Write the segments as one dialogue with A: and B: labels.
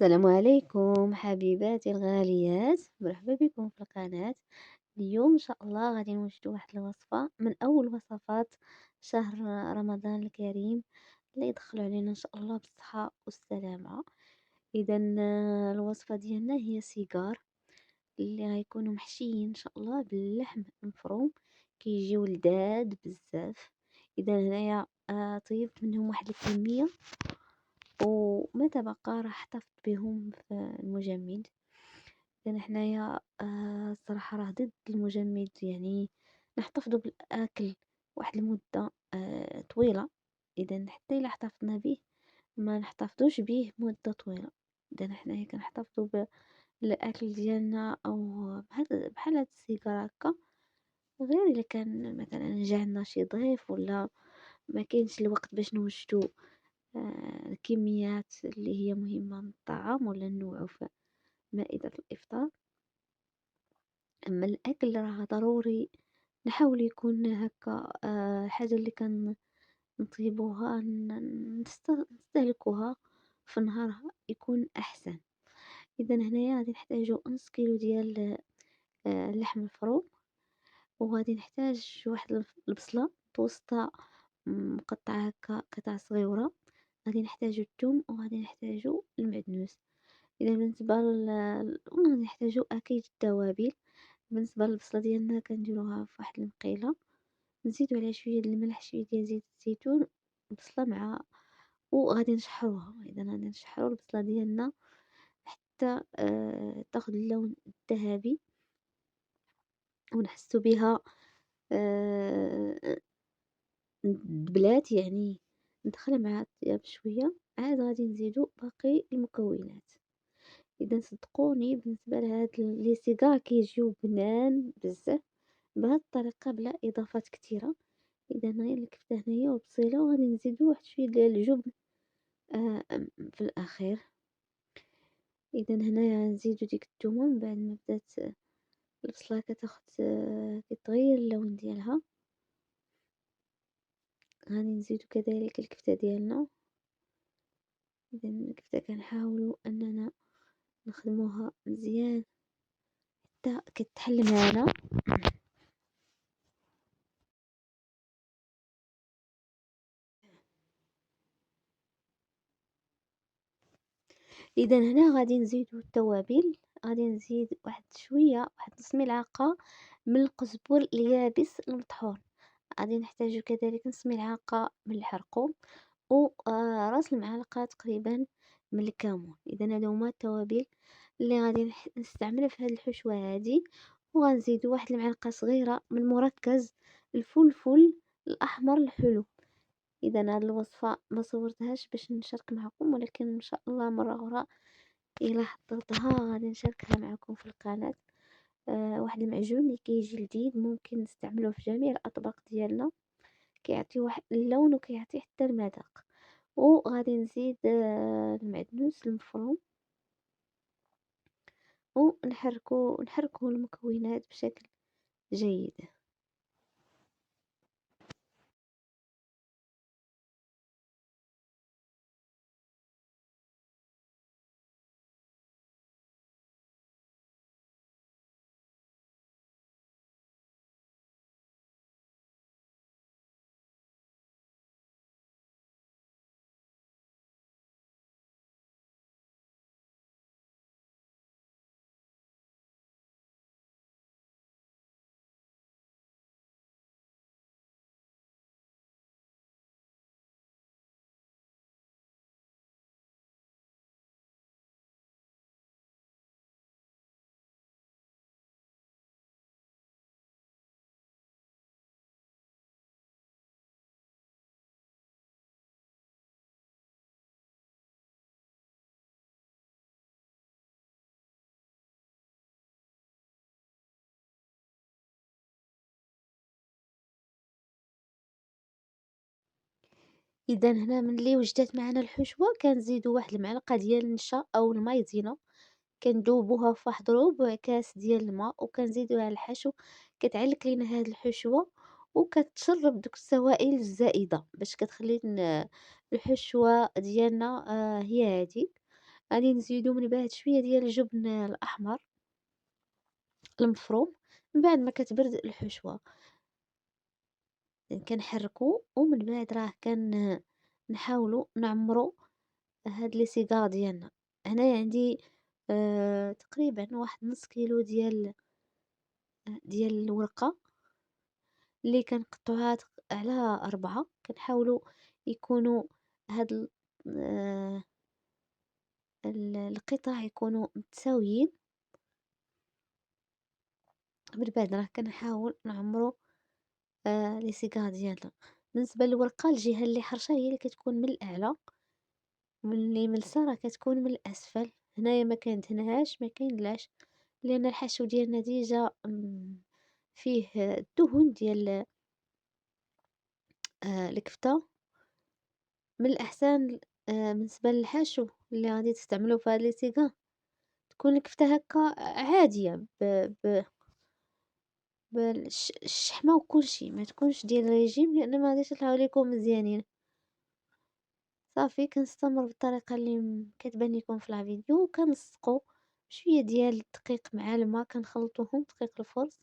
A: السلام عليكم حبيباتي الغاليات، مرحبا بكم في القناة. اليوم إن شاء الله غادي نوجدوا واحد الوصفة من أول وصفات شهر رمضان الكريم اللي يدخل علينا إن شاء الله بالصحة والسلامة. إذا الوصفة ديالنا هي سيجار اللي غيكونوا محشيين إن شاء الله باللحم المفروم، كيجيو لذاذ بزاف. إذا هنايا طيبت منهم واحد الكمية وما تبقى راح احتفظ بهم في المجمد، لأن حنايا الصراحة راه ضد المجمد، يعني نحتفظوا بالأكل واحد المدة طويلة. إذا حتى إلا احتفظنا به ما نحتفظوش به مدة طويلة. إذا حنايا كنحتفظوا بالأكل ديالنا أو بحال هاد السيجار هكا، غير إلا كان مثلا جا عندنا شي ضيف ولا ما كاينش الوقت باش نوجدو الكميات اللي هي مهمة من الطعام ولا نوعو في مائدة الإفطار. أما الأكل راه ضروري نحاول يكون هكا حاجة اللي نطيبوها نستهلكوها في النهار يكون أحسن. إذا هنايا غادي نحتاجو نص كيلو ديال اللحم المفروم، وغادي نحتاج واحد البصلة متوسطة مقطعة هكا قطع صغيرة، غادي نحتاجو الثوم وغادي نحتاجو المعدنوس. إذا بالنسبة وغادي نحتاجو أكيد التوابل. بالنسبة للبصلة ديالنا كنديروها في واحد المقيلة، نزيدو عليها شوية د الملح شوية ديال زيت الزيتون، البصلة مع وغادي نشحروها. إذا غادي نشحرو البصلة ديالنا حتى تاخد اللون الذهبي ونحسو بها دبلات، يعني ندخلها مع الطياب شوية، عاد غادي نزيدو باقي المكونات. إذا صدقوني بالنسبة لهاد لي سيجار كيجيو بنان بزاف بهاد الطريقة بلا إضافات كتيرة. إذا غير الكفتة هنايا والبصيلة، وغادي نزيدو واحد شوية ديال الجبن في الأخير. إذا هنايا نزيدو ديك التومة من بعد ما بدات البصلة كتاخد كتغير اللون ديالها. غادي نزيدو كذلك الكفتة ديالنا. إذا الكفتة كنحاولو أننا نخدموها مزيان حتى كتحل معانا. إذا هنا غادي نزيدو التوابل، غادي نزيد واحد شوية، واحد نص ملعقة من القزبر اليابس المطحون، غادي نحتاجو كذلك نص ملعقة من الحرقوم و راس المعلقة تقريبا من الكمون. إذا هادو هما التوابل اللي غادي نستعملها في هاد الحشوة هادي. وغنزيدو واحد المعلقة صغيرة من مركز الفلفل الأحمر الحلو. إذا هاد الوصفة ما صورتهاش باش نشارك معكم، ولكن إن شاء الله مرة أخرى إلا حضرتها غادي نشاركها معكم في القناة. واحد المعجون اللي كيجي لذيذ ممكن نستعملوه في جميع الأطباق ديالنا، كيعطي واحد اللون وكيعطي حتى المذاق. وغادي نزيد المعدنوس المفروم ونحركو المكونات بشكل جيد. إذا هنا ملي وجدت معنا الحشوة كنزيدو واحد المعلقة ديال النشا أو المايزينا، كندوبوها في واحد ربع كاس ديال الماء وكنزيدوها على الحشو. كتعلك لينا هاد الحشوة وكتشرب دوك السوائل الزائدة باش كتخلي الحشوة ديالنا هي هاديك. غادي نزيدو من بعد شوية ديال الجبن الأحمر المفروم، من بعد ما كتبرد الحشوة كنحركو، ومن بعد راه نحاولو نعمرو هاد لي سيجار ديالنا. هنايا عندي تقريبا واحد نص كيلو ديال الورقة اللي كنقطعوها على 4، كنحاولوا يكونوا هاد آآ القطع يكونوا متساويين، من بعد راه كنحاول نعمرو لي سيجار ديالنا. بالنسبة للورقة الجهة اللي حرشة هي اللي كتكون من الأعلى، واللي ملسة راه كتكون من الأسفل. هنايا ما كندهنهاش ما كينلاش، لأن الحشو ديالنا ديجا فيه الدهن ديال الكفتة. من الأحسن بالنسبة للحشو اللي غادي تستعملو في هاد لي سيغان تكون الكفتة هاكا عادية ب الشحمة وكلشي، ما تكونش ديال ريجيم لأن ما غاديش يطلعو ليكم مزيانين. صافي كنستمر بالطريقة اللي كتبان ليكم في الفيديو، كنلصقو بشوية ديال الدقيق مع الماء كنخلطوهم دقيق الفرز،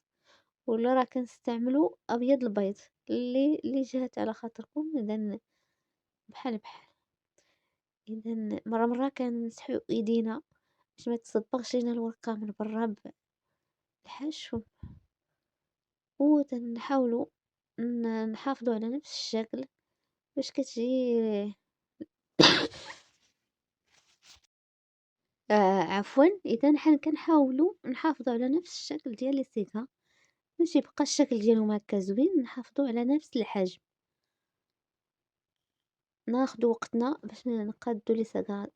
A: ولا راه كنستعملو أبيض البيض اللي جات على خاطركم. إذا بحال بحال، إذا مرة كنمسحو إيدينا باش ما تصبغش لينا الورقة من برا بالحشو، وتنحاولو نحافظو على نفس الشكل باش كتجي عفوا. إذا كنحاولو نحافظو على نفس الشكل ديال لي سيغا باش يبقى الشكل ديالهم هكا زوين، نحافظو على نفس الحجم. ناخدو وقتنا باش نقادو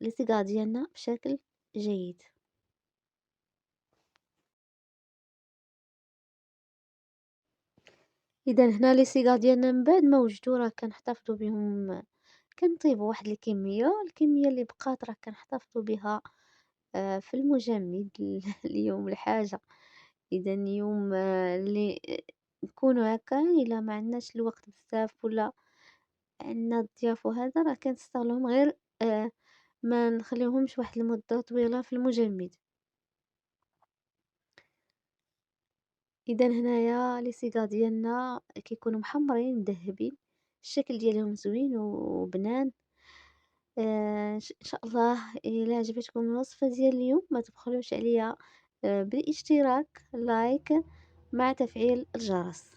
A: لي سيغا ديالنا بشكل جيد. إذا هنا لي سيغا ديالنا من بعد ما وجدو راه كنحتفظو بهم، كنطيبو واحد الكمية اللي بقات راه كنحتفظو بها في المجمد ليوم الحاجة. إذا يوم اللي نكونو هكا إلا ما عندناش الوقت بزاف ولا عندنا الضياف وهذا راه كنستغلوهم غير ما نخليوهمش واحد المدة طويلة في المجمد. إذا هنايا لي سيغا ديالنا كيكونوا محمرين مذهبين، الشكل ديالهم زوين وبنان. إن شاء الله إلا عجبتكم الوصفة ديال اليوم ما تبخلوش عليا بالاشتراك، لايك مع تفعيل الجرس.